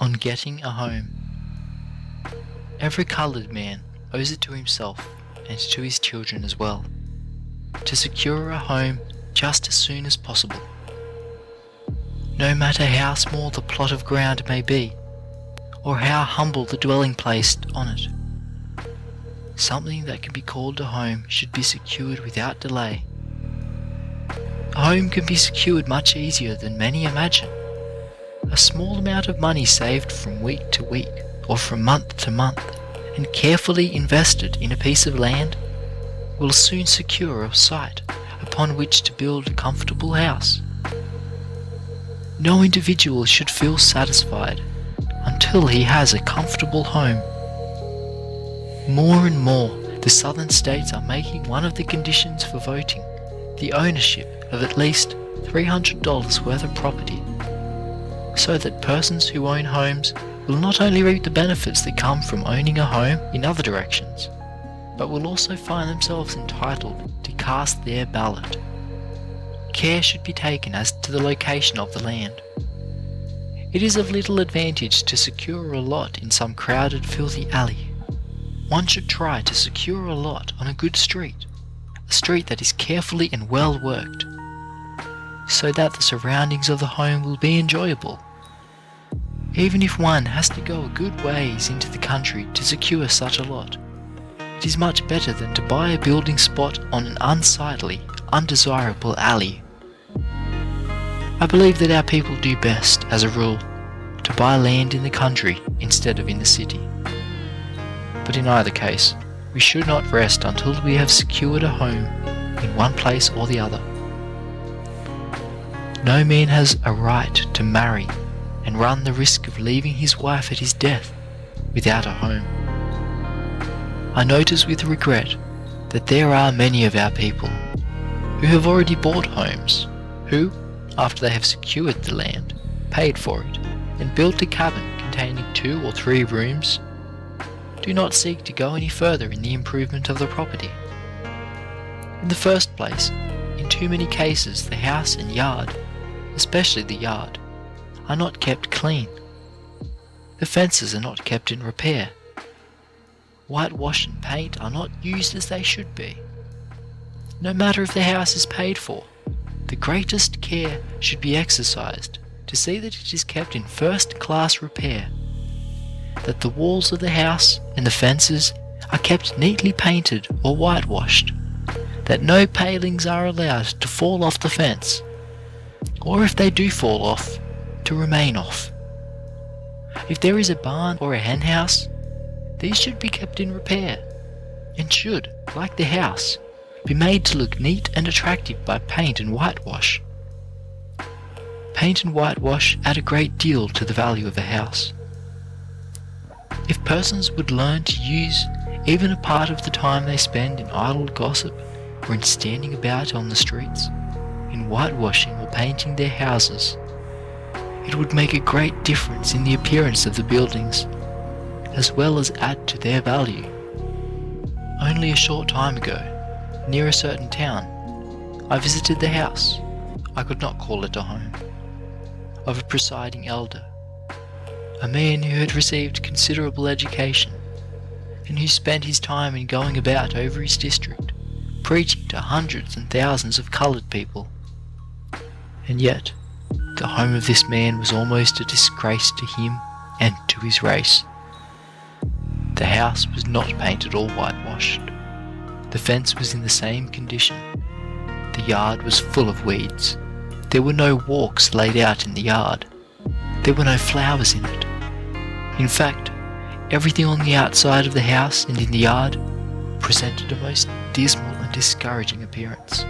On getting a home. Every coloured man owes it to himself and to his children as well, to secure a home just as soon as possible. No matter how small the plot of ground may be, or how humble the dwelling placed on it, something that can be called a home should be secured without delay. A home can be secured much easier than many imagine. A small amount of money saved from week to week or from month to month and carefully invested in a piece of land will soon secure a site upon which to build a comfortable house. No individual should feel satisfied until he has a comfortable home. More and more, the southern states are making one of the conditions for voting the ownership of at least $300 worth of property, so that persons who own homes will not only reap the benefits that come from owning a home in other directions, but will also find themselves entitled to cast their ballot. Care should be taken as to the location of the land. It is of little advantage to secure a lot in some crowded, filthy alley. One should try to secure a lot on a good street, a street that is carefully and well worked, so that the surroundings of the home will be enjoyable. Even if one has to go a good ways into the country to secure such a lot, it is much better than to buy a building spot on an unsightly, undesirable alley. I believe that our people do best, as a rule, to buy land in the country instead of in the city. But in either case, we should not rest until we have secured a home in one place or the other. No man has a right to marry and run the risk of leaving his wife at his death without a home. I notice with regret that there are many of our people who have already bought homes, who, after they have secured the land, paid for it, and built a cabin containing 2 or 3 rooms, do not seek to go any further in the improvement of the property. In the first place, in too many cases the house and yard, especially the yard, are not kept clean. The fences are not kept in repair. Whitewash and paint are not used as they should be. No matter if the house is paid for, the greatest care should be exercised to see that it is kept in first-class repair, that the walls of the house and the fences are kept neatly painted or whitewashed, that no palings are allowed to fall off the fence, or if they do fall off, to remain off. If there is a barn or a hen house, these should be kept in repair, and should, like the house, be made to look neat and attractive by paint and whitewash. Paint and whitewash add a great deal to the value of a house. If persons would learn to use even a part of the time they spend in idle gossip or in standing about on the streets, in whitewashing or painting their houses, it would make a great difference in the appearance of the buildings, as well as add to their value. Only a short time ago, near a certain town, I visited the house, I could not call it a home, of a presiding elder, a man who had received considerable education, and who spent his time in going about over his district, preaching to hundreds and thousands of coloured people. And yet, the home of this man was almost a disgrace to him and to his race. The house was not painted or whitewashed. The fence was in the same condition. The yard was full of weeds. There were no walks laid out in the yard. There were no flowers in it. In fact, everything on the outside of the house and in the yard presented a most dismal and discouraging appearance.